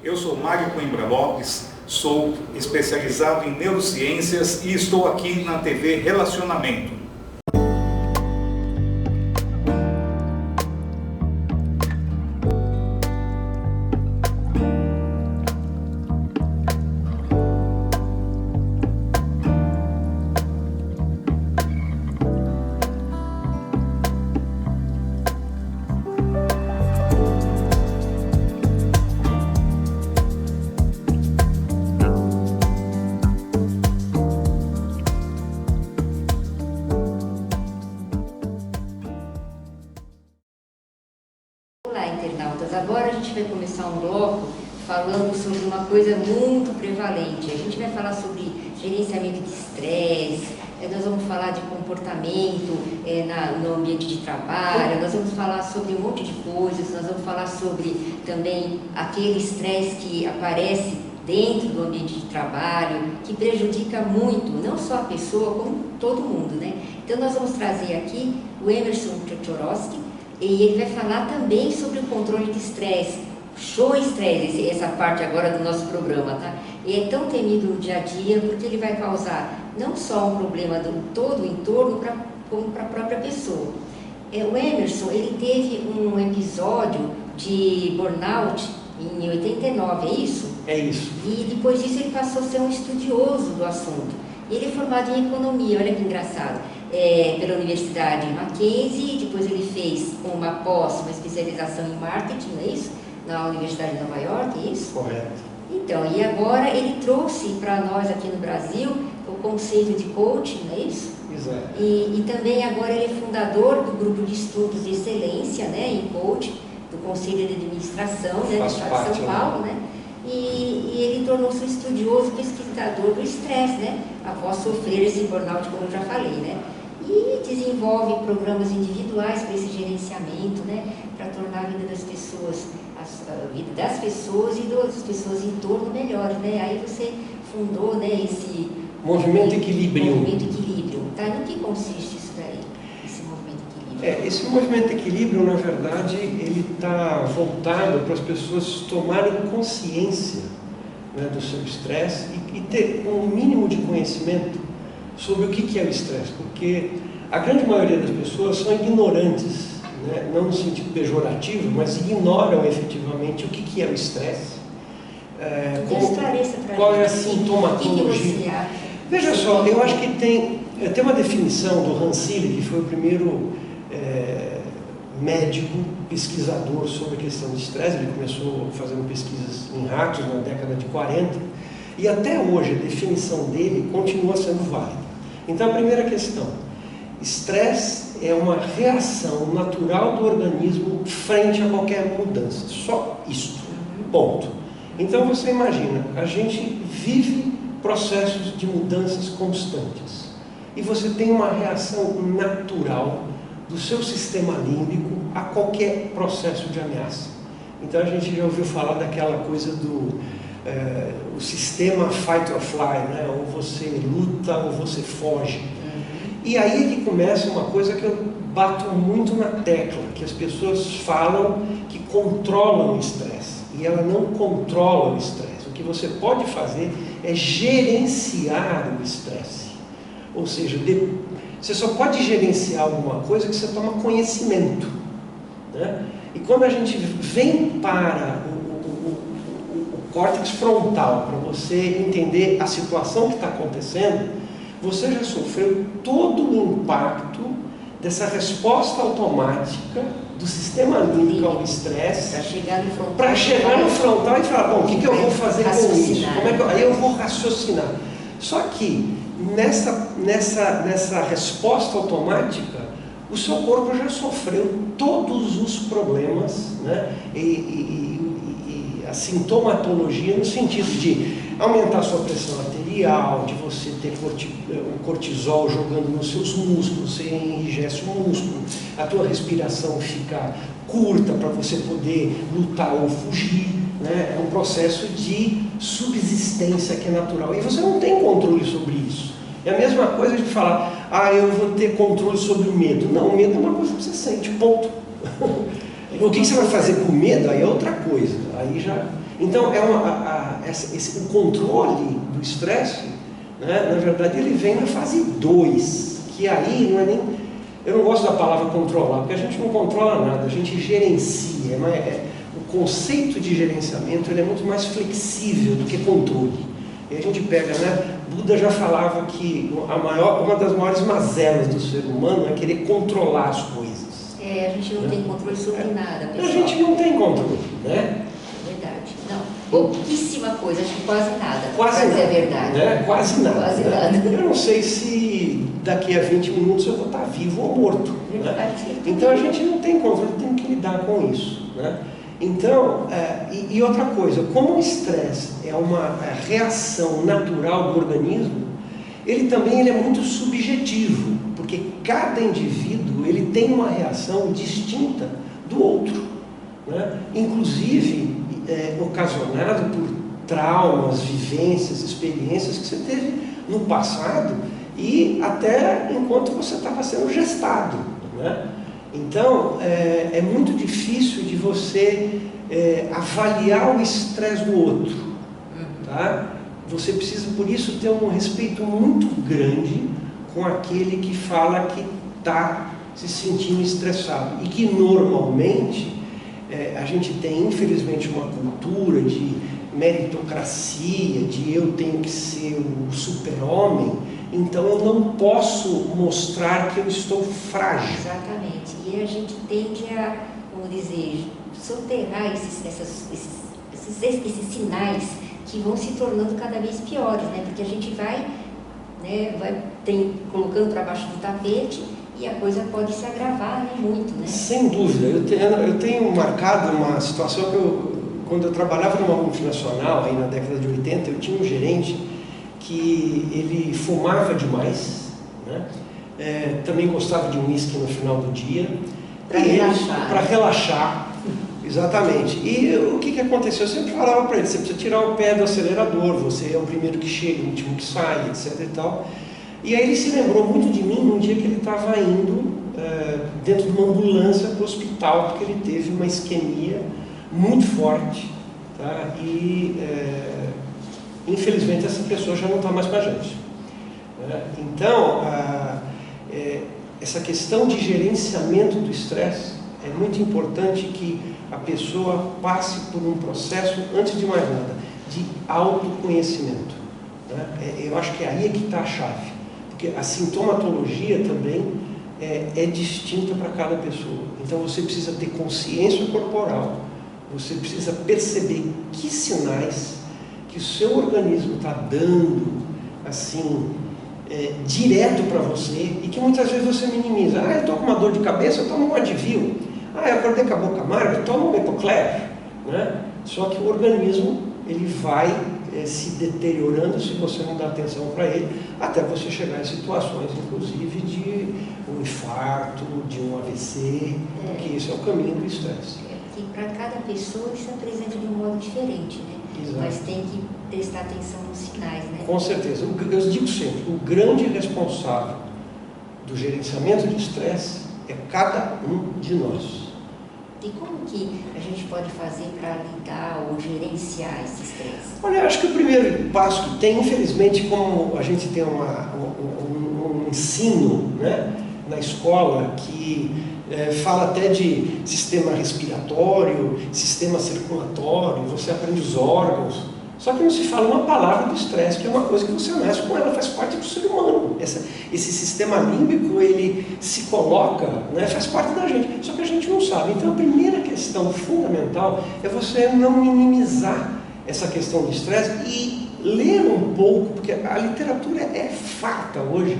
Eu sou Mário Coimbra Lopes, sou especializado em neurociências e estou aqui na TV Relacionamento. Olá, internautas. Agora a gente vai começar um bloco falando sobre uma coisa muito prevalente. A gente vai falar sobre gerenciamento de estresse, nós vamos falar de comportamento no ambiente de trabalho, nós vamos falar sobre um monte de coisas, nós vamos falar sobre também aquele estresse que aparece dentro do ambiente de trabalho, que prejudica muito, não só a pessoa, como todo mundo, né? Então nós vamos trazer aqui o Emerson Tchotchorowski, e ele vai falar também sobre o controle de estresse, show estresse, essa parte agora do nosso programa, tá? E é tão temido no dia a dia porque ele vai causar não só um problema do todo o entorno, como para a própria pessoa. O Emerson, ele teve um episódio de burnout em 89, é isso? É isso. E depois disso ele passou a ser um estudioso do assunto. Ele é formado em economia, olha que engraçado. Pela Universidade Mackenzie, depois ele fez uma especialização em marketing, não é isso? Na Universidade de Nova York, é isso? Correto. Então, e agora ele trouxe para nós aqui no Brasil o conceito de coaching, não é isso? Exato. E também agora ele é fundador do grupo de estudos de excelência, né, em coaching, do Conselho de Administração, né, do Estado de São Paulo, né? E ele tornou-se um estudioso pesquisador do estresse, né? Após sofrer esse burnout, como eu já falei, né? E desenvolve programas individuais para esse gerenciamento, né? Para tornar a vida das pessoas, a vida das pessoas e das pessoas em torno melhores, né? Aí você fundou, né, esse Movimento Equilíbrio. Movimento Equilíbrio. Tá? No que consiste isso daí, esse Movimento Equilíbrio? Esse Movimento Equilíbrio, na verdade, ele está voltado para as pessoas tomarem consciência, né, do seu estresse e ter um mínimo de conhecimento sobre o que é o estresse, porque a grande maioria das pessoas são ignorantes, né, não no sentido pejorativo, mas ignoram efetivamente o que é o estresse. Qual é a sintomatologia? O que você acha? Veja só, eu acho que tem uma definição do Hansili, que foi o primeiro médico pesquisador sobre a questão de estresse. Ele começou fazendo pesquisas em ratos na década de 40 e até hoje a definição dele continua sendo válida. Então, a primeira questão: estresse é uma reação natural do organismo frente a qualquer mudança, só isto, ponto. Então você imagina, a gente vive processos de mudanças constantes e você tem uma reação natural do seu sistema límbico a qualquer processo de ameaça. Então a gente já ouviu falar daquela coisa do o sistema fight or fly, né? Ou você luta ou você foge. E aí que começa uma coisa que eu bato muito na tecla, que as pessoas falam que controlam o estresse, e ela não controla o estresse. O que você pode fazer é gerenciar o estresse. Ou seja, você só pode gerenciar alguma coisa que você toma conhecimento, né? E quando a gente vem para o córtex frontal, para você entender a situação que está acontecendo, você já sofreu todo o impacto dessa resposta automática do sistema límbico ao estresse para chegar no frontal e falar, bom, o que eu vou fazer com isso? Aí eu vou raciocinar. Só que nessa resposta automática, o seu corpo já sofreu todos os problemas, né? E a sintomatologia no sentido de aumentar sua pressão arterial, de você ter o cortisol jogando nos seus músculos, você enrijece o músculo, a tua respiração fica curta para você poder lutar ou fugir, né? É um processo de subsistência que é natural e você não tem controle sobre isso. É a mesma coisa de falar, eu vou ter controle sobre o medo. Não, o medo é uma coisa que você sente, ponto. O que você vai fazer com medo, aí é outra coisa. Aí já... Então, o controle do estresse, né, na verdade, ele vem na fase 2, que aí não é nem... Eu não gosto da palavra controlar, porque a gente não controla nada, a gente gerencia. O conceito de gerenciamento ele é muito mais flexível do que controle. E a gente pega, né? Buda já falava que uma das maiores mazelas do ser humano é querer controlar as coisas. A gente não tem controle sobre nada, pessoal. A gente não tem controle, né? É verdade. Não, pouquíssima coisa, acho que quase nada. Quase nada. É verdade. Né? Quase nada. Quase né? nada. Eu não sei se daqui a 20 minutos eu vou estar vivo ou morto. Né? Então a gente não tem controle, tem que lidar com isso. Né? Então, e outra coisa, como o estresse é uma reação natural do organismo, ele é muito subjetivo, porque cada indivíduo ele tem uma reação distinta do outro, né? Inclusive ocasionado por traumas, vivências, experiências que você teve no passado e até enquanto você estava sendo gestado, né? Então, é muito difícil de você avaliar o estresse do outro, tá? Você precisa, por isso, ter um respeito muito grande com aquele que fala que está se sentindo estressado. E que, normalmente, a gente tem, infelizmente, uma cultura de meritocracia, de eu tenho que ser o super-homem, então eu não posso mostrar que eu estou frágil. Exatamente. E a gente tende a, como dizer, soterrar esses sinais que vão se tornando cada vez piores, né? Porque a gente vai colocando para baixo do tapete e a coisa pode se agravar, né? Muito, né? Sem dúvida. Eu tenho marcado uma situação que quando eu trabalhava numa multinacional, aí na década de 80, eu tinha um gerente que ele fumava demais, né? Também gostava de um uísque no final do dia. Para relaxar. Para relaxar. Exatamente. E o que aconteceu? Eu sempre falava para ele, você precisa tirar o pé do acelerador, você é o primeiro que chega, o último que sai, etc. e tal. E aí ele se lembrou muito de mim num dia que ele estava indo dentro de uma ambulância para o hospital, porque ele teve uma isquemia muito forte, tá? E infelizmente essa pessoa já não está mais com a gente. Então, essa questão de gerenciamento do estresse é muito importante que a pessoa passe por um processo, antes de mais nada, de autoconhecimento. Eu acho que aí é que está a chave, porque a sintomatologia também é distinta para cada pessoa. Então você precisa ter consciência corporal, você precisa perceber que sinais que o seu organismo está dando, assim, direto para você, e que muitas vezes você minimiza. Eu estou com uma dor de cabeça, eu tomo um Advil. Eu acordei com a boca amarga, eu tomo um Epocler, né? Só que o organismo, ele vai se deteriorando se você não dá atenção para ele, até você chegar em situações, inclusive, de um infarto, de um AVC, porque esse é o caminho do estresse. Que para cada pessoa isso apresenta de um modo diferente, né? Exato. Mas tem que prestar atenção nos sinais, né? Com certeza. Eu digo sempre, o grande responsável do gerenciamento de estresse é cada um de nós. E como que a gente pode fazer para lidar ou gerenciar esse estresse? Olha, eu acho que o primeiro passo que tem, infelizmente, como a gente tem um ensino, né, na escola que fala até de sistema respiratório, sistema circulatório, você aprende os órgãos, só que não se fala uma palavra do estresse, que é uma coisa que você nasce com ela, faz parte do ser humano. Esse sistema límbico, ele se coloca, né, faz parte da gente, só que a gente não sabe. Então a primeira questão fundamental é você não minimizar essa questão do estresse e ler um pouco, porque a literatura é farta hoje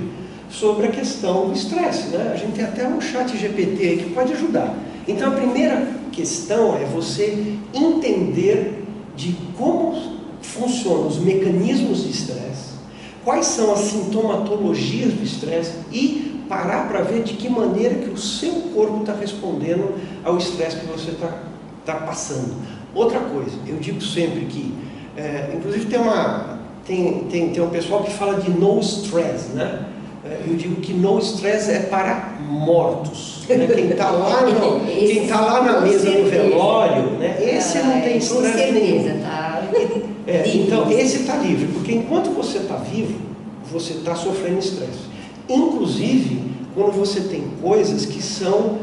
sobre a questão do estresse, né? A gente tem até um chat GPT que pode ajudar. Então a primeira questão é você entender de como funcionam os mecanismos de estresse, quais são as sintomatologias do estresse e parar para ver de que maneira que o seu corpo está respondendo ao estresse que você está passando. Outra coisa, eu digo sempre que, inclusive tem um pessoal que fala de no stress, né? Eu digo que no stress é para mortos. Né? Quem está lá, na mesa do velório, né? Esse não tem estresse nenhum. Tá. Então, esse está livre, porque enquanto você está vivo, você está sofrendo estresse. Inclusive, quando você tem coisas que são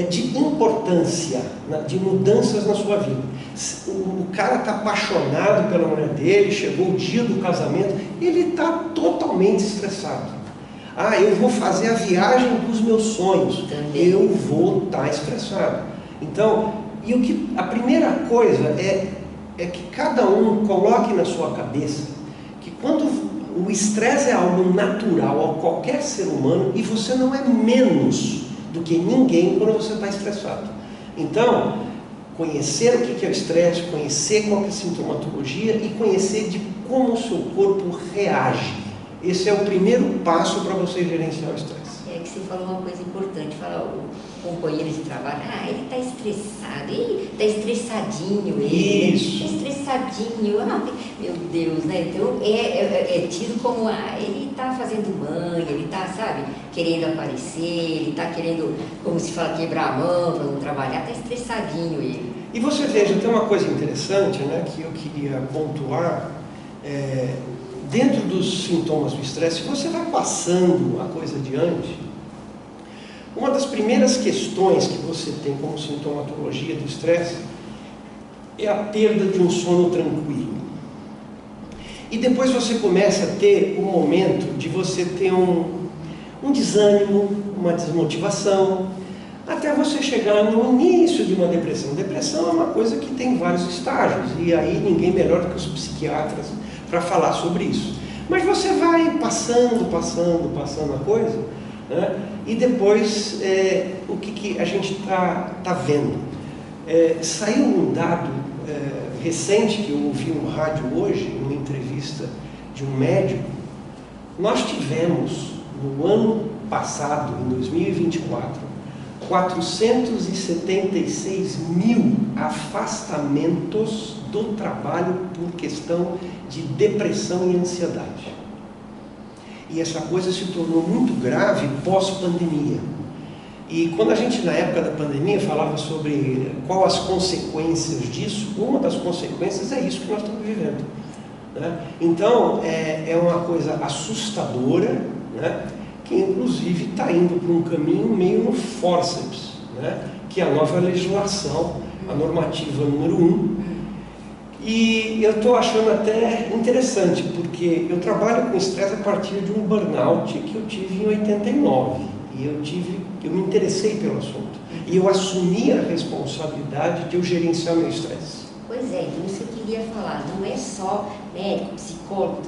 de importância, né? De mudanças na sua vida. O cara está apaixonado pela mulher dele, chegou o dia do casamento, ele está totalmente estressado. Eu vou fazer a viagem dos meus sonhos. Também. Eu vou estar estressado. Então, a primeira coisa é que cada um coloque na sua cabeça que quando o estresse é algo natural a qualquer ser humano e você não é menos do que ninguém quando você está estressado. Então, conhecer o que é o estresse, conhecer qual é a sintomatologia e conhecer de como o seu corpo reage. Esse é o primeiro passo para você gerenciar o estresse. É que você falou uma coisa importante, o companheiro de trabalho, ele está estressado, ele está estressadinho, Isso. Está estressadinho, meu Deus, né? Então é tido como, ele está fazendo manha, ele está, sabe, querendo aparecer, ele está querendo, como se fala, quebrar a mão para não trabalhar, está estressadinho ele. E você veja, tem uma coisa interessante, né, que eu queria pontuar, dentro dos sintomas do estresse, se você vai passando a coisa adiante, uma das primeiras questões que você tem como sintomatologia do estresse é a perda de um sono tranquilo. E depois você começa a ter um momento de você ter um desânimo, uma desmotivação, até você chegar no início de uma depressão. Depressão é uma coisa que tem vários estágios, e aí ninguém melhor do que os psiquiatras para falar sobre isso. Mas você vai passando a coisa, né? E depois o que a gente está vendo? Saiu um dado recente que eu ouvi no rádio hoje, numa entrevista de um médico. Nós tivemos no ano passado, em 2024, 476 mil afastamentos do trabalho por questão de depressão e ansiedade. E essa coisa se tornou muito grave pós-pandemia. E quando a gente, na época da pandemia, falava sobre quais as consequências disso, uma das consequências é isso que nós estamos vivendo. Né? Então, é uma coisa assustadora, né? Que inclusive está indo para um caminho meio no fórceps, né? Que é a nova legislação, a normativa número 1. E eu estou achando até interessante, porque eu trabalho com estresse a partir de um burnout que eu tive em 89. E eu me interessei pelo assunto. E eu assumi a responsabilidade de eu gerenciar meu estresse. Pois é, então isso eu queria falar. Não é só médico, psicólogo.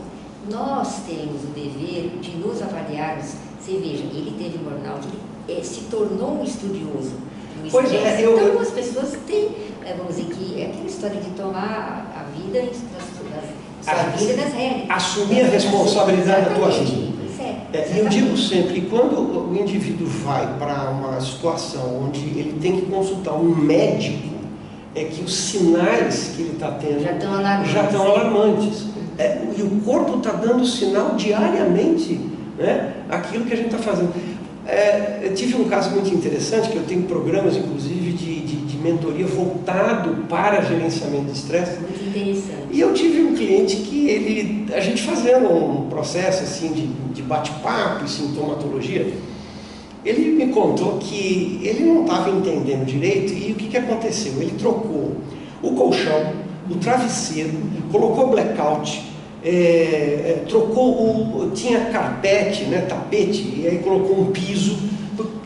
Nós temos o dever de nos avaliarmos. Você veja, ele teve burnout, ele se tornou um estudioso. Pois então as pessoas têm, vamos dizer que é aquela história de tomar a vida das regras. Assumir a responsabilidade da tua vida. E eu digo sempre que quando o indivíduo vai para uma situação onde ele tem que consultar um médico, é que os sinais que ele está tendo já estão alarmantes. E o corpo está dando sinal diariamente, né, aquilo que a gente está fazendo. Eu tive um caso muito interessante, que eu tenho programas, inclusive, de mentoria voltado para gerenciamento de estresse. Muito interessante. E eu tive um cliente que a gente fazendo um processo assim de bate-papo e sintomatologia, ele me contou que ele não estava entendendo direito e o que aconteceu? Ele trocou o colchão, o travesseiro, colocou blackout, tinha carpete, né, tapete, e aí colocou um piso,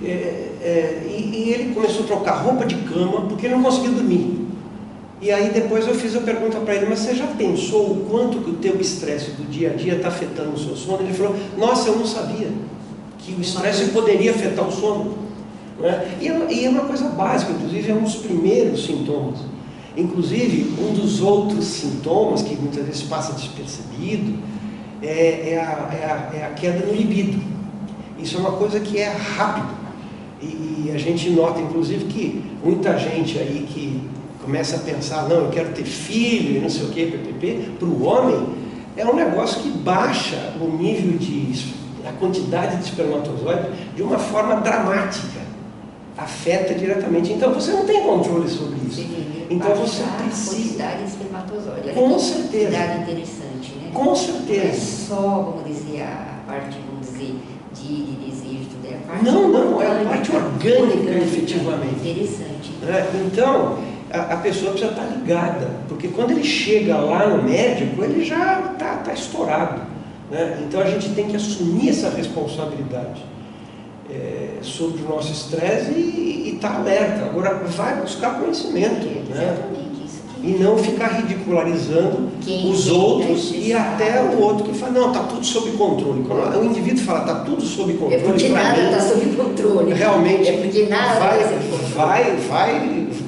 e ele começou a trocar roupa de cama porque ele não conseguia dormir. E aí depois eu fiz a pergunta para ele, mas você já pensou o quanto que o teu estresse do dia a dia está afetando o seu sono? Ele falou, nossa, eu não sabia que o estresse poderia afetar o sono. Né? E é uma coisa básica, inclusive é um dos primeiros sintomas. Inclusive, um dos outros sintomas que muitas vezes passa despercebido é a queda no libido. Isso é uma coisa que é rápido. E a gente nota, inclusive, que muita gente aí que começa a pensar, não, eu quero ter filho e não sei o que, para o homem, é um negócio que baixa o nível de a quantidade de espermatozoide de uma forma dramática. Afeta diretamente. Então você não tem controle sobre isso. Então você precisa. A quantidade de espermatozoide. Com certeza. Quantidade interessante, né? Com certeza. Não é só, vamos dizer, a parte, vamos dizer, de desejo, tudo é a parte. Não, é a parte orgânica, efetivamente. Interessante. Então, a pessoa precisa estar ligada, porque quando ele chega lá no médico, ele já está estourado. Né? Então a gente tem que assumir essa responsabilidade sobre o nosso estresse e estar alerta. Agora, vai buscar conhecimento. Exatamente, isso e não ficar ridicularizando os outros e até o outro que fala, não, está tudo sob controle. Quando o indivíduo fala, está tudo sob controle, é porque nada está sob controle. Realmente, é porque nada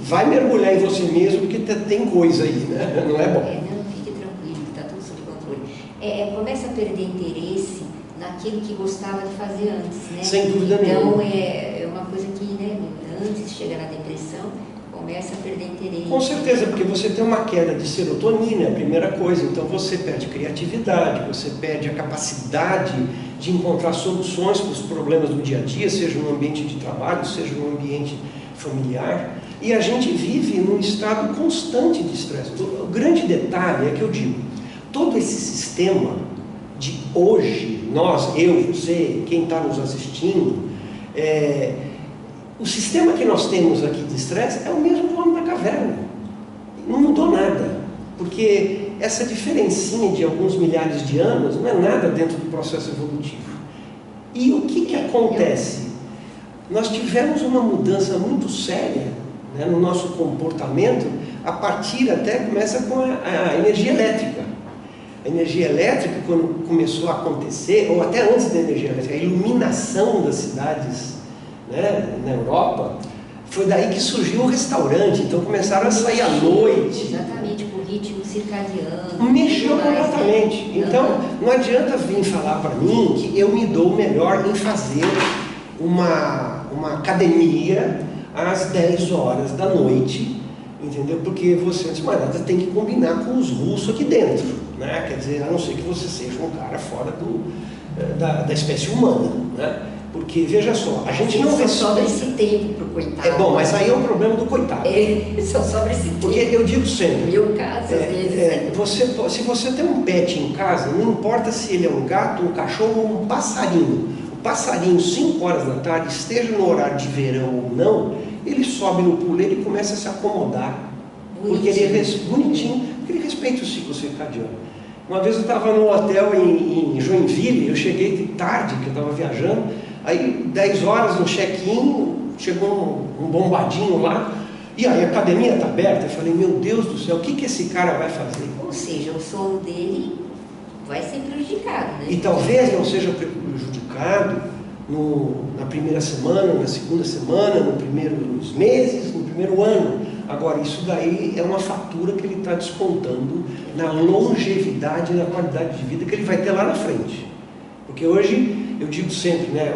vai mergulhar em você mesmo, porque tem coisa aí, né? Não é bom. Não, fique tranquilo, está tudo sob controle. Começa a perder interesse naquilo que gostava de fazer antes, né? Sem dúvida nenhuma. Então, é uma coisa que, né, antes de chegar na depressão, começa a perder interesse. Com certeza, porque você tem uma queda de serotonina, é a primeira coisa. Então você perde criatividade, você perde a capacidade de encontrar soluções para os problemas do dia a dia, seja no ambiente de trabalho, seja no ambiente familiar. E a gente vive num estado constante de estresse. O grande detalhe é que eu digo, todo esse sistema de hoje, nós, eu, você, quem está nos assistindo, o sistema que nós temos aqui de estresse é o mesmo do homem da caverna. Não mudou nada, porque essa diferencinha de alguns milhares de anos não é nada dentro do processo evolutivo. E o que acontece? Nós tivemos uma mudança muito séria, né, no nosso comportamento, a partir até começa com a energia elétrica. A energia elétrica, quando começou a acontecer, ou até antes da energia elétrica, a iluminação das cidades, né, na Europa, foi daí que surgiu o restaurante. Então começaram a sair à noite. Exatamente, com o ritmo circadiano. Mexeu completamente. Então não adianta vir falar para mim que eu me dou melhor em fazer uma academia às 10 horas da noite, entendeu? Porque você, antes de mais nada, tem que combinar com os russos aqui dentro, né? Quer dizer, a não ser que você seja um cara fora da espécie humana, né? Porque, veja só, a gente não sobra esse tempo para o coitado. É bom, mas aí é o problema do coitado. Só sobra esse tempo. Porque eu digo sempre, no meu caso, às vezes. se você tem um pet em casa, não importa se ele é um gato, um cachorro ou um passarinho. O passarinho, 5 horas da tarde, esteja no horário de verão ou não, ele sobe no puleiro e começa a se acomodar. Porque ele é bonitinho, porque ele respeita o ciclo circadiano. Uma vez eu estava no hotel em Joinville, eu cheguei tarde, que eu estava viajando, aí 10 horas no check-in, chegou um bombadinho lá, e aí a academia está aberta. Eu falei, meu Deus do céu, o que esse cara vai fazer? Ou seja, o sono dele vai ser prejudicado, né? E talvez não seja prejudicado na primeira semana, na segunda semana, nos primeiros meses, no primeiro ano. Agora, isso daí é uma fatura que ele está descontando na longevidade e na qualidade de vida que ele vai ter lá na frente. Porque hoje, eu digo sempre, né,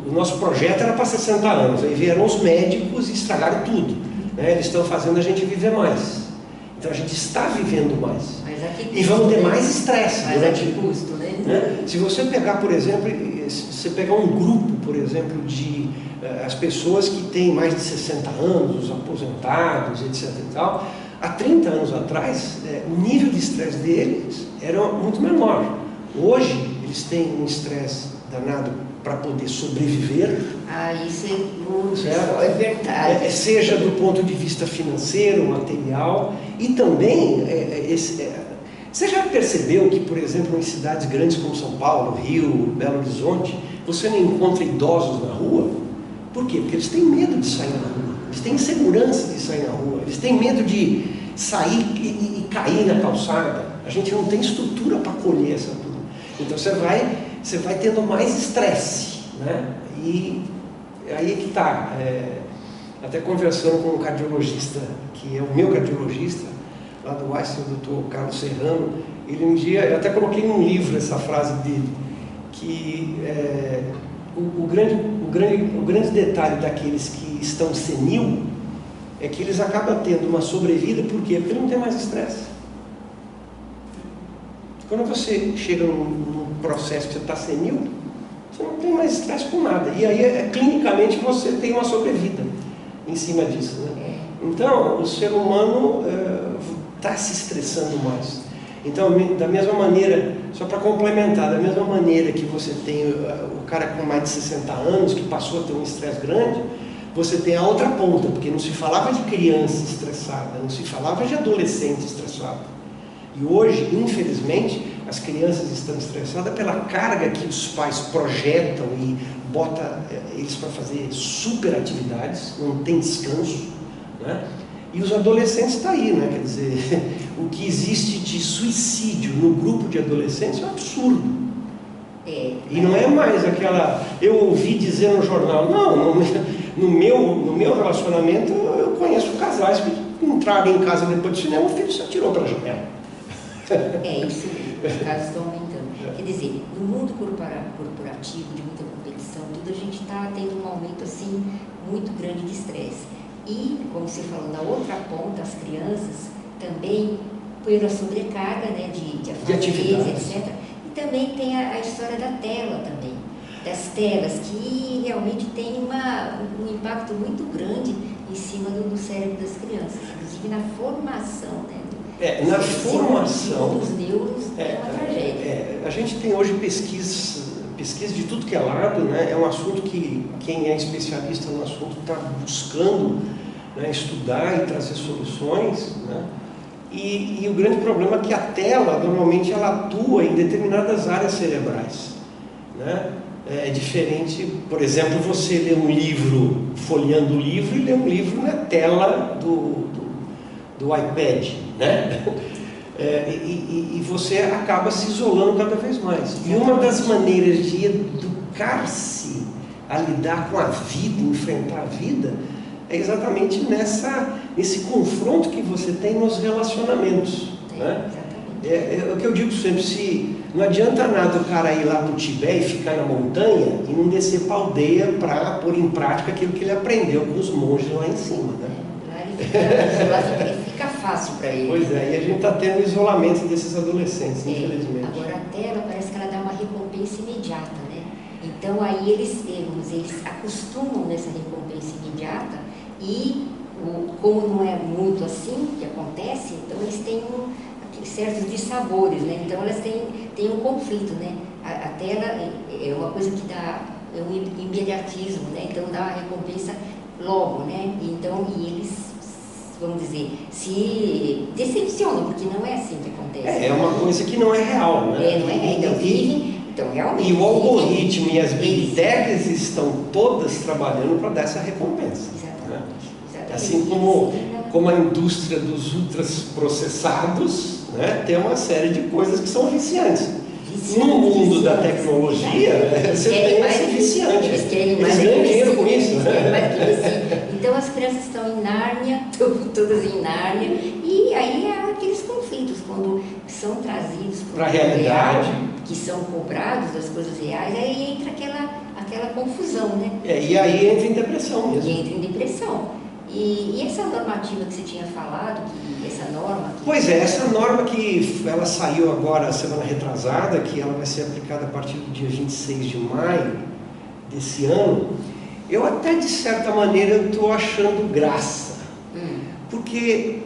o nosso projeto era para 60 anos, aí vieram os médicos e estragaram tudo. Né? Eles estão fazendo a gente viver mais. Então a gente está vivendo mais. E vamos ter mais estresse. Mas a que custo, né? Se você pegar, por exemplo, se pegar um grupo, por exemplo, de as pessoas que têm mais de 60 anos, os aposentados, etc. e tal, há 30 anos atrás, o nível de estresse deles era muito menor. Hoje, eles têm um estresse danado para poder sobreviver. Isso é verdade. Seja do ponto de vista financeiro, material, e também, você já percebeu que, por exemplo, em cidades grandes como São Paulo, Rio, Belo Horizonte, você não encontra idosos na rua? Por quê? Porque eles têm medo de sair na rua, eles têm insegurança de sair na rua, eles têm medo de sair e cair na calçada. A gente não tem estrutura para acolher essa turma. Então você vai tendo mais estresse, né? E aí é que está. Até conversando com um cardiologista, que é o meu cardiologista, lá do Einstein, o Dr. Carlos Serrano, ele um dia, eu até coloquei num livro essa frase dele, que o grande detalhe daqueles que estão senil é que eles acabam tendo uma sobrevida. Por quê? Porque não tem mais estresse. Quando você chega num processo que você está senil, você não tem mais estresse com nada. E aí, clinicamente, você tem uma sobrevida em cima disso, né? Então, o ser humano está se estressando mais. Então, da mesma maneira, só para complementar, da mesma maneira que você tem o cara com mais de 60 anos, que passou a ter um estresse grande, você tem a outra ponta, porque não se falava de criança estressada, não se falava de adolescente estressado. E hoje, infelizmente, as crianças estão estressadas pela carga que os pais projetam e botam eles para fazer super atividades, não tem descanso, né? E os adolescentes estão aí, né? Quer dizer, o que existe de suicídio no grupo de adolescentes é um absurdo. E não é mais aquela... Eu ouvi dizer no jornal, não, no meu relacionamento eu conheço casais que entraram em casa depois do cinema, o filho se atirou para a janela. Isso mesmo, os casos estão aumentando. Quer dizer, no mundo corporativo, de muita competição, tudo, a gente está tendo um aumento assim muito grande de estresse. E, como você falou, na outra ponta, as crianças também, pela sobrecarga, né, de atividades, etc. E também tem a história da tela também, das telas, que realmente tem um impacto muito grande em cima do cérebro das crianças, inclusive na formação, né? Na formação dos neuros é uma tragédia. A gente tem hoje pesquisa de tudo que é lado, né? É um assunto que quem é especialista no assunto está buscando, né, estudar e trazer soluções, né? E o grande problema é que a tela, normalmente, ela atua em determinadas áreas cerebrais, né? É diferente, por exemplo, você lê um livro, folheando o livro, e lê um livro na tela do iPad, né? E você acaba se isolando cada vez mais. E uma das maneiras de educar-se a lidar com a vida, enfrentar a vida, é exatamente nesse confronto que você tem nos relacionamentos, né? É o que eu digo sempre, não adianta nada o cara ir lá para o Tibete e ficar na montanha e não descer para a aldeia para pôr em prática aquilo que ele aprendeu com os monges lá em cima, né? Fica fácil para ele. Pois é, e a gente está tendo o isolamento desses adolescentes, infelizmente. Agora a tela parece que ela dá uma recompensa imediata, né? Então aí eles acostumam nessa recompensa imediata e como não é muito assim que acontece, então eles têm certos dissabores, né? Então elas têm um conflito, né? A tela é uma coisa que dá um imediatismo, né? Então dá uma recompensa logo, né? Então, e eles, vamos dizer, se decepcionam, porque não é assim que acontece. É uma coisa que não é real, né? Não é, então realmente. E o algoritmo e as big techs estão todas trabalhando para dar essa recompensa. Exatamente. Né? Assim como a indústria dos ultraprocessados, né, tem uma série de coisas que são viciantes. No mundo da tecnologia, você tem esse viciante. Eles ganham dinheiro com isso. Então as crianças estão em Nárnia, todas em Nárnia, e aí há aqueles conflitos, quando são trazidos para a realidade, que são cobrados das coisas reais, aí entra aquela confusão, né? E aí entra em depressão mesmo. E entra em depressão. E essa normativa que você tinha falado, essa norma... Pois é, essa norma que ela saiu agora, semana retrasada, que ela vai ser aplicada a partir do dia 26 de maio desse ano, eu até, de certa maneira, estou achando graça. Porque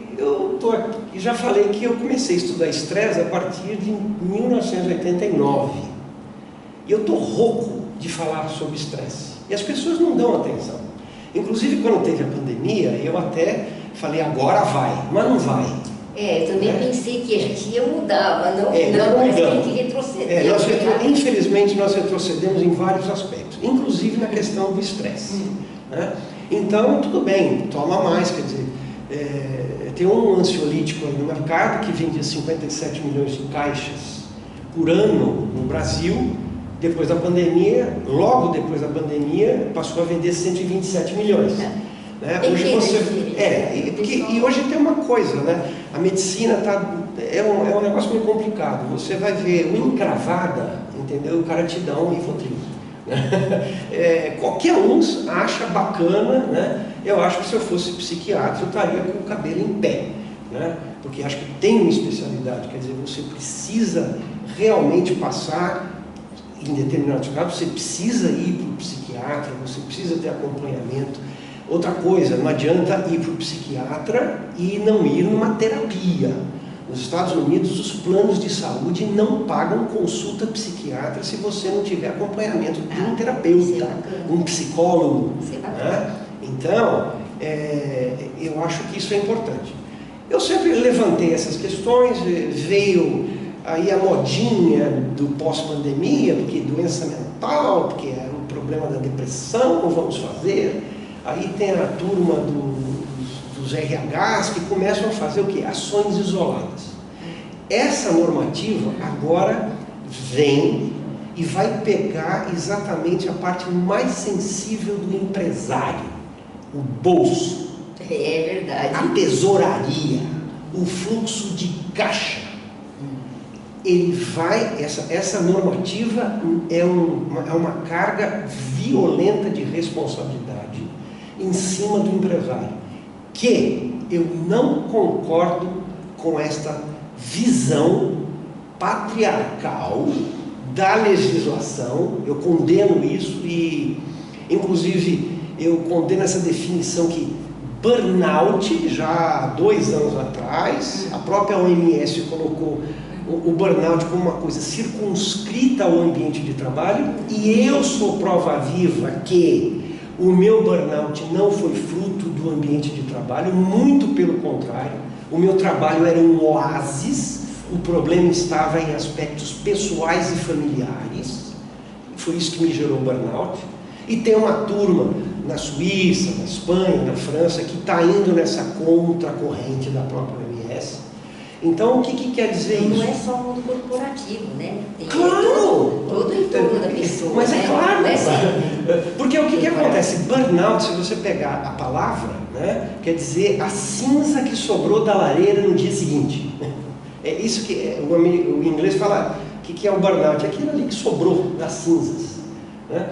já falei que eu comecei a estudar estresse a partir de 1989. E eu estou rouco de falar sobre estresse. E as pessoas não dão atenção. Inclusive, quando teve a pandemia, eu até falei, agora vai, mas não vai. Eu também pensei que a gente ia mudar, mas não, parece que a gente retrocedeu. Infelizmente, nós retrocedemos em vários aspectos, inclusive na questão do estresse. Né? Então, tudo bem, toma mais, quer dizer, tem um ansiolítico aí no mercado que vendia 57 milhões de caixas por ano no Brasil. Depois da pandemia, logo depois da pandemia, passou a vender 127 milhões. Né? Hoje e hoje tem uma coisa, né? A medicina é um negócio meio complicado. Você vai ver uma encravada, entendeu? O cara te dá um Rivotril. Qualquer um acha bacana, né? Eu acho que se eu fosse psiquiatra, eu estaria com o cabelo em pé, né? Porque acho que tem uma especialidade, quer dizer, você precisa realmente passar em determinados casos, você precisa ir para o psiquiatra, você precisa ter acompanhamento. Outra coisa, não adianta ir para o psiquiatra e não ir numa terapia. Nos Estados Unidos, os planos de saúde não pagam consulta psiquiatra se você não tiver acompanhamento de um terapeuta, um psicólogo. Né? Então, eu acho que isso é importante. Eu sempre levantei essas questões, veio aí a modinha do pós-pandemia, porque doença mental, porque era o problema da depressão, vamos fazer. Aí tem a turma dos RHs que começam a fazer o quê? Ações isoladas. Essa normativa agora vem e vai pegar exatamente a parte mais sensível do empresário, o bolso. É verdade. A tesouraria, o fluxo de caixa. Ele vai, essa normativa é uma carga violenta de responsabilidade em cima do empresário, que eu não concordo com esta visão patriarcal da legislação. Eu condeno isso e, inclusive, eu condeno essa definição que burnout, já há 2 anos atrás, a própria OMS colocou o burnout como uma coisa circunscrita ao ambiente de trabalho, e eu sou prova viva que o meu burnout não foi fruto do ambiente de trabalho, muito pelo contrário, o meu trabalho era um oásis, o problema estava em aspectos pessoais e familiares, foi isso que me gerou o burnout. E tem uma turma na Suíça, na Espanha, na França, que está indo nessa contracorrente da própria OMS. Então, o que quer dizer isso? Não é só o mundo corporativo, né? Tem claro! Todo o entorno da pessoa. Mas né? é claro! Não é só... Porque o que acontece? Burnout, se você pegar a palavra, né, quer dizer a cinza que sobrou da lareira no dia seguinte. É isso que o inglês fala, o que é o burnout? É aquilo ali que sobrou das cinzas. Né?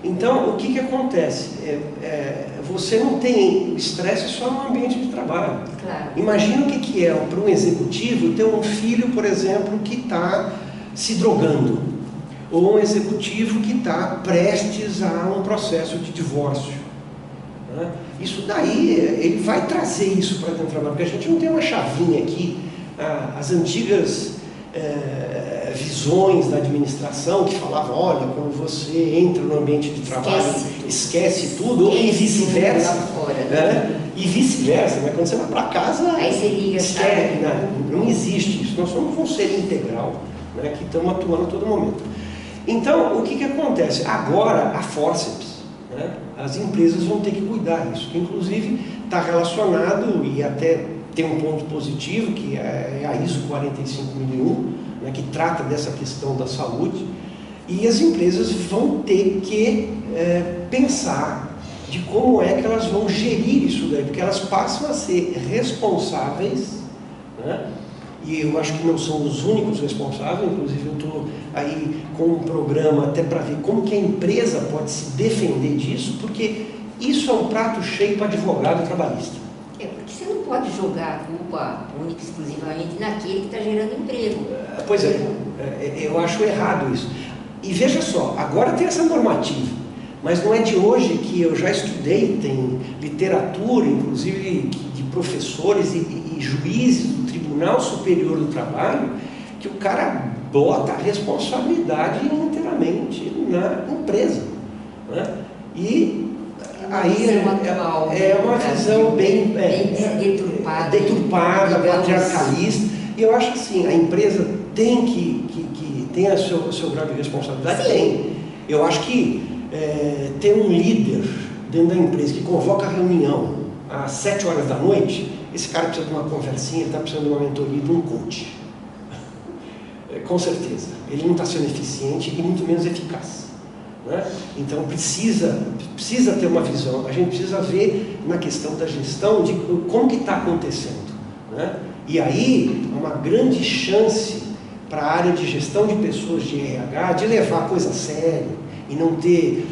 Então, o que acontece? Você não tem estresse só no ambiente de trabalho. Claro. Imagina o que é para um executivo ter um filho, por exemplo, que está se drogando, ou um executivo que está prestes a um processo de divórcio. Né? Isso daí, ele vai trazer isso para dentro do trabalho, porque a gente não tem uma chavinha aqui, as antigas visões da administração que falavam, olha, quando você entra no ambiente de trabalho, esquece tudo, ou e vice-versa. E vice-versa, mas quando você vai para casa, aí você liga, esquece, não existe isso. Nós somos um ser integral, né, que estamos atuando a todo momento. Então, o que acontece? Agora, a forceps, né, as empresas vão ter que cuidar disso, que inclusive está relacionado e até tem um ponto positivo, que é a ISO 45001, né, que trata dessa questão da saúde, e as empresas vão ter que pensar de como é que elas vão gerir isso daí, porque elas passam a ser responsáveis, né, e eu acho que não são os únicos responsáveis, inclusive eu estou aí com um programa até para ver como que a empresa pode se defender disso, porque isso é um prato cheio para advogado trabalhista. Porque você não pode jogar a culpa única e exclusivamente naquele que está gerando emprego. Pois é, eu acho errado isso. E veja só, agora tem essa normativa, mas não é de hoje que eu já estudei, tem literatura, inclusive de professores e juízes do Tribunal Superior do Trabalho, que o cara bota a responsabilidade inteiramente na empresa. Né? E aí é uma visão bem deturpada, patriarcalista, e eu acho que sim, a empresa tem que tem o seu grau de responsabilidade. Sim. Tem. Eu acho que ter um líder dentro da empresa que convoca a reunião às 7 horas da noite, esse cara precisa de uma conversinha, ele está precisando de uma mentoria, de um coach. Com certeza. Ele não está sendo eficiente e muito menos eficaz. Né? Então precisa ter uma visão, a gente precisa ver na questão da gestão de como que está acontecendo. Né? E aí, uma grande chance para a área de gestão de pessoas de RH de levar a coisa a sério e não ter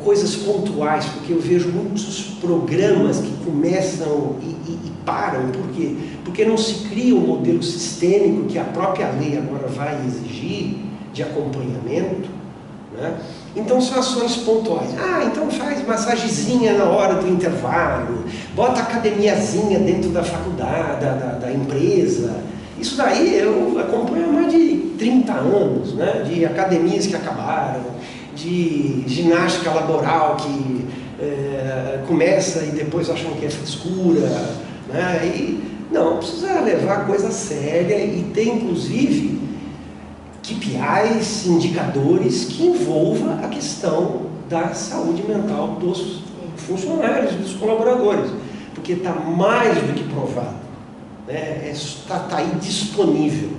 coisas pontuais, porque eu vejo muitos programas que começam e param. Por quê? Porque não se cria um modelo sistêmico que a própria lei agora vai exigir de acompanhamento. né? Então são ações pontuais. Então faz massagenzinha na hora do intervalo, bota academiazinha dentro da faculdade, da empresa. Isso daí eu acompanho há mais de 30 anos, né? De academias que acabaram, de ginástica laboral que começa e depois acham que é frescura, né? E não, precisa levar a coisa séria e ter inclusive KPIs, indicadores que envolva a questão da saúde mental dos funcionários, dos colaboradores, porque está mais do que provado, né? Está aí disponível.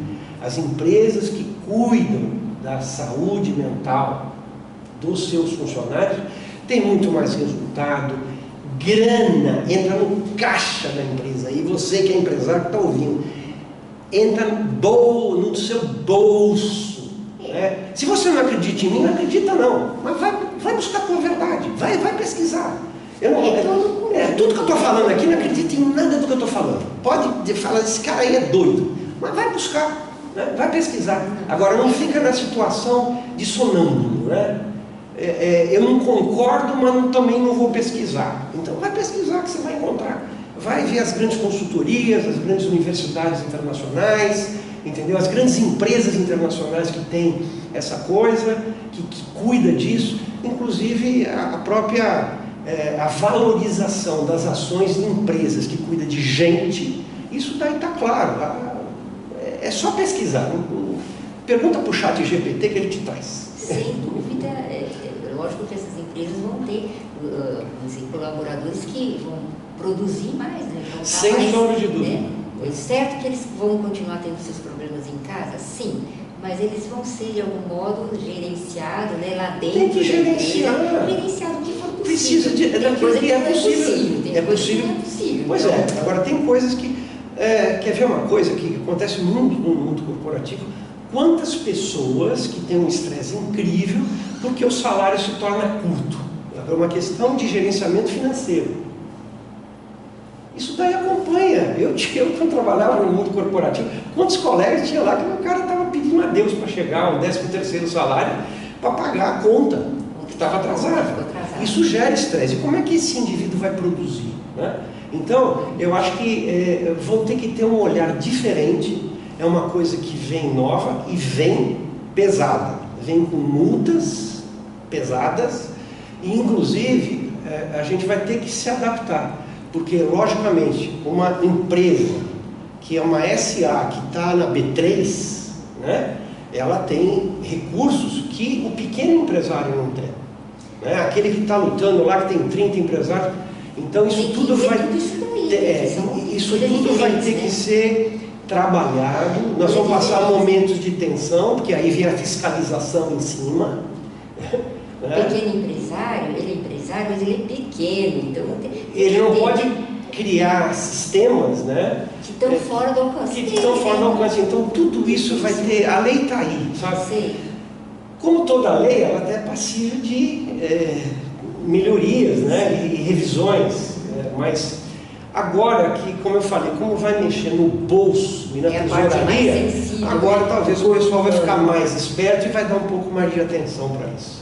As empresas que cuidam da saúde mental dos seus funcionários têm muito mais resultado, grana entra no caixa da empresa, e você que é empresário que está ouvindo, entra no seu bolso, né? Se você não acredita em mim, não acredita não, mas vai buscar a tua verdade, vai pesquisar. Tudo que eu estou falando aqui, não acredita em nada do que eu estou falando. Pode falar, esse cara aí é doido, mas vai buscar, né? Vai pesquisar. Agora não fica na situação de sonâmbulo, né? Eu não concordo, mas também não vou pesquisar. Então vai pesquisar que você vai encontrar. Vai ver as grandes consultorias, as grandes universidades internacionais, entendeu? As grandes empresas internacionais que têm essa coisa, que cuida disso, inclusive a própria a valorização das ações de empresas que cuida de gente. Isso daí está claro. É só pesquisar. Pergunta para o ChatGPT que ele te traz. Sem dúvida, lógico que essas empresas vão ter colaboradores que vão produzir mais, né? Sem sombra de dúvida. Né? É certo que eles vão continuar tendo seus problemas em casa, sim, mas eles vão ser de algum modo gerenciados, né, lá dentro. Tem que gerenciar. Gerenciado o que for possível. Precisa de coisa que é possível. Tem coisa que não é possível. Pois então, agora tem coisas que... quer ver uma coisa que acontece muito no mundo corporativo? Quantas pessoas que têm um estresse incrível porque o salário se torna curto? É uma questão de gerenciamento financeiro. Isso daí acompanha. Eu quando trabalhava no mundo corporativo, quantos colegas tinha lá que o cara estava pedindo a Deus para chegar ao 13º salário para pagar a conta que estava atrasada. Isso gera estresse. E como é que esse indivíduo vai produzir, né? Então, eu acho que vão ter que ter um olhar diferente. É uma coisa que vem nova e vem pesada. Vem com multas pesadas e, inclusive, a gente vai ter que se adaptar. Porque, logicamente, uma empresa que é uma SA, que está na B3, né, ela tem recursos que o pequeno empresário não tem, né? Aquele que está lutando lá, que tem 30 empresários. Então, isso tudo vai ter que ser trabalhado. Nós vamos passar momentos de tensão, porque aí vem a fiscalização em cima. O pequeno empresário, ele é empresário, mas ele é pequeno, então ele não pode criar sistemas, né, que estão fora do alcance. Que estão fora do alcance. Então tudo isso vai ter, a lei está aí, sabe? Sim. Como toda lei, ela é passível de melhorias, né, e revisões, mas agora que, como eu falei, como vai mexer no bolso e na tesouraria, agora talvez o pessoal vai ficar mais esperto e vai dar um pouco mais de atenção para isso.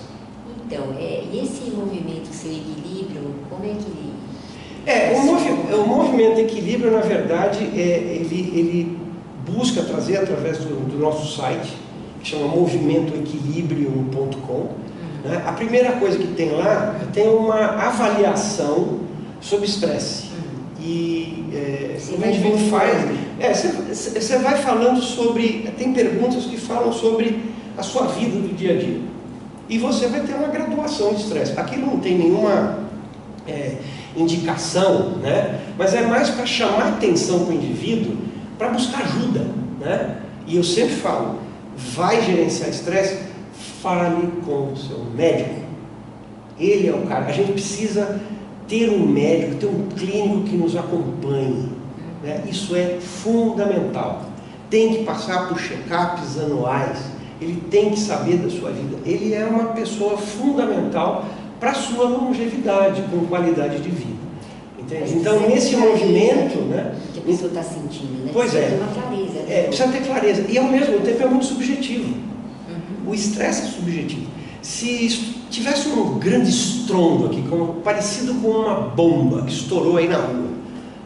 Então, e esse movimento, seu equilíbrio, como é que... O movimento equilíbrio, na verdade, ele busca trazer através do nosso site, que chama movimentoequilibrium.com. Né? A primeira coisa que tem lá, tem uma avaliação sobre estresse. E o indivíduo faz... Você vai falando sobre... Tem perguntas que falam sobre a sua vida do dia a dia. E você vai ter uma graduação de estresse. Aqui não tem nenhuma indicação, né? Mas é mais para chamar atenção para o indivíduo, para buscar ajuda, né? E eu sempre falo, vai gerenciar estresse, fale com o seu médico. Ele é o cara. A gente precisa ter um médico, ter um clínico que nos acompanhe, né? Isso é fundamental. Tem que passar por check-ups anuais. Ele tem que saber da sua vida. Ele é uma pessoa fundamental para a sua longevidade, com qualidade de vida. Entende? Então, nesse movimento... né, que a pessoa está sentindo, né? Pois precisa ter uma clareza. Né? Precisa ter clareza. E, ao mesmo tempo, é muito subjetivo. O estresse é subjetivo. Se tivesse um grande estrondo aqui, parecido com uma bomba que estourou aí na rua,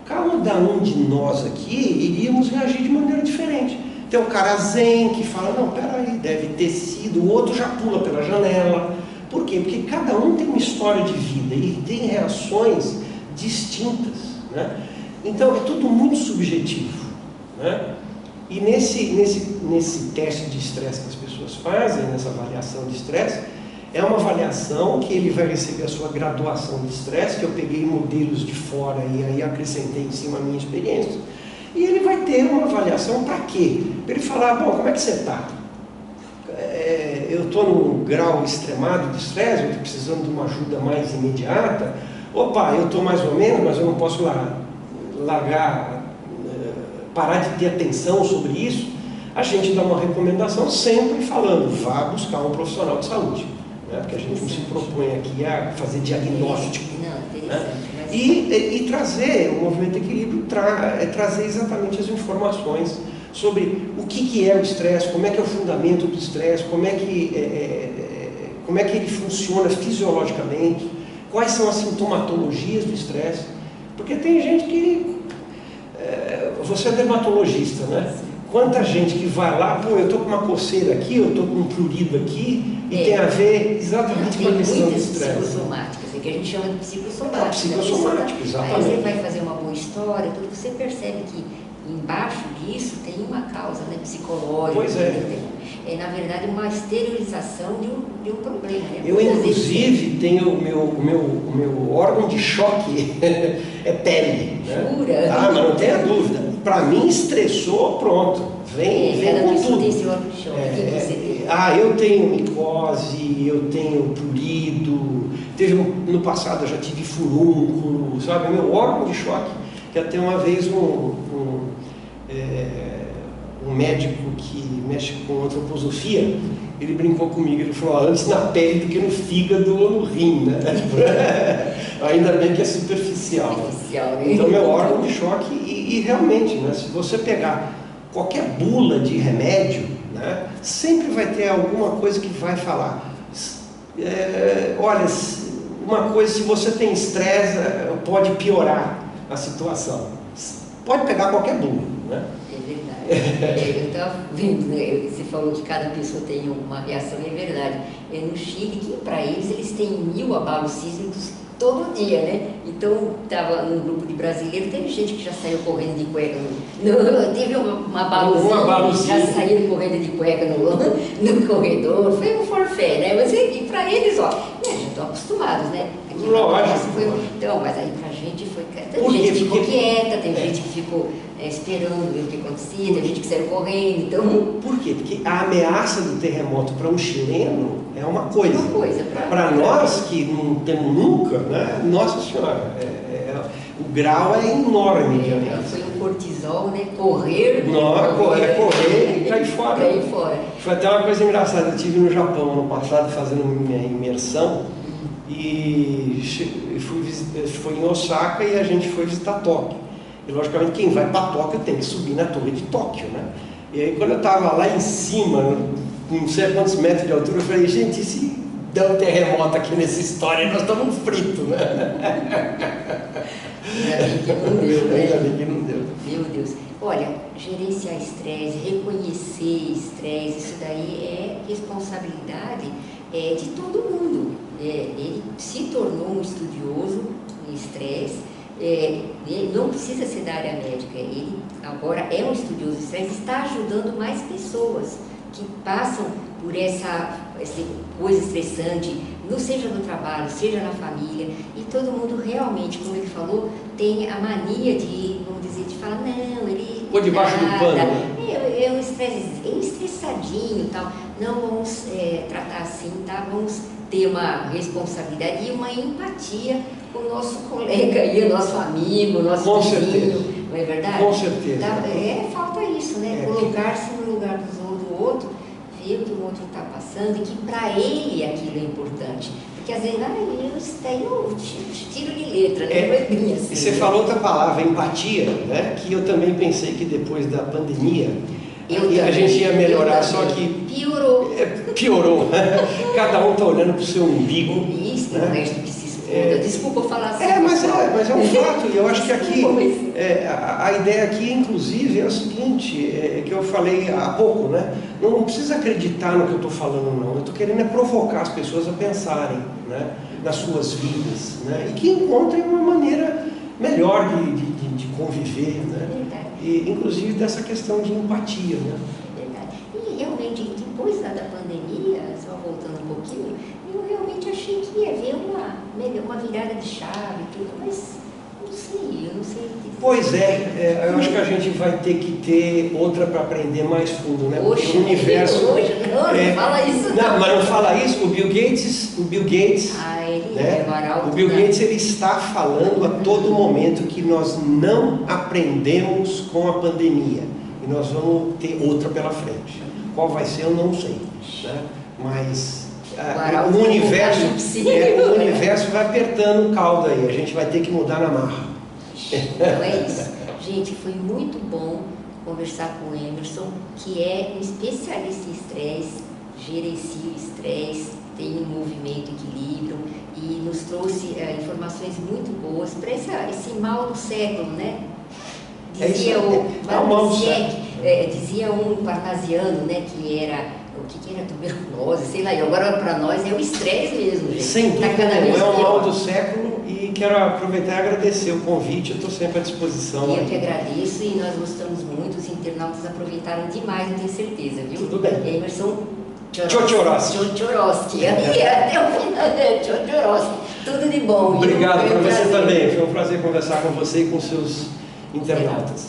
cada um de nós aqui iríamos reagir de maneira diferente. Tem um cara zen que fala, não, peraí, deve ter sido, o outro já pula pela janela. Por quê? Porque cada um tem uma história de vida e tem reações distintas, né? Então é tudo muito subjetivo, né? E nesse teste de estresse que as pessoas fazem, nessa avaliação de estresse, é uma avaliação que ele vai receber a sua graduação de estresse, que eu peguei modelos de fora e aí acrescentei em cima a minha experiência, e ele vai ter uma avaliação para quê? Para ele falar, bom, como é que você está? Eu estou num grau extremado de estresse, eu estou precisando de uma ajuda mais imediata. Opa, eu estou mais ou menos, mas eu não posso largar, parar de ter atenção sobre isso. A gente dá uma recomendação sempre falando, vá buscar um profissional de saúde, né? Porque a gente não se propõe aqui a fazer diagnóstico. Né? E trazer o movimento equilíbrio, trazer exatamente as informações sobre o que é o estresse, como é que é o fundamento do estresse, como é que ele funciona fisiologicamente, quais são as sintomatologias do estresse. Porque tem gente que... você é dermatologista, né? Quanta gente que vai lá, pô, eu estou com uma coceira aqui, eu estou com um prurido aqui, e tem a ver exatamente com a questão do estresse. Psicossomáticas, que a gente chama de psicossomática. Psicossomática, exatamente. Aí você vai fazer uma boa história, tudo, você percebe que embaixo disso tem uma causa, né, psicológica. Pois é. É, na verdade, uma exteriorização de um problema. Né? Eu, inclusive, tenho o meu órgão de choque é pele. Né? Jura? Ah, mas não tenha dúvida. Para mim, estressou, pronto. Vem com tudo. Tem esse órgão de choque. Que você tem? Eu tenho micose, eu tenho prurido. No passado eu já tive furúnculo, sabe? Meu órgão de choque, que até uma vez um médico que mexe com antroposofia, ele brincou comigo, ele falou, antes na pele do que no fígado ou no rim, né? Ainda bem que é superficial. Então meu órgão de choque, e realmente, né, se você pegar qualquer bula de remédio, né, sempre vai ter alguma coisa que vai falar, olha, uma coisa, se você tem estresse, pode piorar a situação. Pode pegar qualquer bula, né? É verdade. Eu estava vendo, né? Você falou que cada pessoa tem uma reação, e é verdade. No Chile, que para eles têm 1000 abalos sísmicos todo dia, né? Então, estava num grupo de brasileiros, teve gente que já saiu correndo de cueca. Teve um abalozinho, já saíram correndo de cueca no corredor. Foi um forfé, né? Mas para eles, ó, já estão acostumados, né? Lógico. Então, mas aí pra gente foi... Tem gente que ficou quieta, tem gente que ficou esperando ver o que acontecia, tem gente que saiu correndo, então... Por quê? Porque a ameaça do terremoto para um chileno é uma coisa. Para nós que não temos nunca, né? Nossa Senhora, o grau é enorme de ameaça. Foi um cortisol, né? Correr e cair fora. Foi até uma coisa engraçada, eu estive no Japão ano passado fazendo minha imersão, e foi em Osaka e a gente foi visitar Tóquio. E logicamente quem vai para Tóquio tem que subir na torre de Tóquio, né? E aí quando eu estava lá em cima, não sei quantos metros de altura, eu falei, gente, e se der um terremoto aqui nessa história, nós estamos fritos, né? Ainda bem que não deu. Meu Deus. Olha, gerenciar estresse, reconhecer estresse, isso daí é responsabilidade de todo mundo. Ele se tornou um estudioso em estresse, ele não precisa ser da área médica, ele agora é um estudioso de estresse, está ajudando mais pessoas que passam por essa coisa estressante, não seja no trabalho, seja na família, e todo mundo realmente, como ele falou, tem a mania de, vamos dizer, de falar, não, ele... Pôr debaixo do pano, né? É um estressadinho e tal, não vamos tratar assim, tá? Vamos ter uma responsabilidade e uma empatia com o nosso colega e o nosso amigo, o nosso vizinho, não é verdade? Com certeza. Falta isso, né? Colocar-se no lugar do outro, ver o que o outro está passando e que para ele aquilo é importante. Porque às vezes, isso daí eu tiro de letra, né? Não é bem assim, e você falou outra palavra, empatia, né? Que eu também pensei que depois da pandemia a gente ia melhorar, só que Piorou. Piorou. Cada um está olhando para o seu umbigo. Isso, né? o resto que se exploda. Desculpa falar assim. Mas é um fato, e eu acho que aqui, Desculpa, mas- a ideia aqui, inclusive, é o seguinte, que eu falei há pouco, né? Não precisa acreditar no que eu estou falando, não. Eu estou querendo provocar as pessoas a pensarem, né, nas suas vidas, né? E que encontrem uma maneira melhor de conviver, né? Verdade. E, inclusive, dessa questão de empatia, né? Verdade. E realmente, depois da pandemia, só voltando um pouquinho, eu realmente achei que ia haver uma virada de chave e tudo, mas eu não sei. Pois eu acho que a gente vai ter que ter outra para aprender mais fundo, né? Porque Poxa, o universo. não fala isso. Não, mas não fala isso. O Bill Gates, Ele né? é o arauto, O Bill né? Gates ele está falando a todo momento que nós não aprendemos com a pandemia e nós vamos ter outra pela frente. Qual vai ser eu não sei, né? Mas arauto o universo, possível. o universo vai apertando o caldo aí. A gente vai ter que mudar na marra. Então é isso. Gente, foi muito bom conversar com o Emerson, que é um especialista em estresse, gerencia o estresse, tem um movimento equilíbrio e nos trouxe informações muito boas para esse mal do século, né? Dizia dizia um parnasiano, né, que era o que era tuberculose, sei lá, e agora para nós é o estresse mesmo, gente. Sem dúvida, Tá cada vez é o pior. mal do século e quero aproveitar e agradecer o convite, eu estou sempre à disposição. Eu que agradeço e nós gostamos muito, os internautas aproveitaram demais, eu tenho certeza, viu? Tudo bem. Emerson Tchotchoroski. Até o final, Tchotchoroski. Tudo de bom. Obrigado Foi para um você prazer. também, foi um prazer conversar com você e com seus internautas.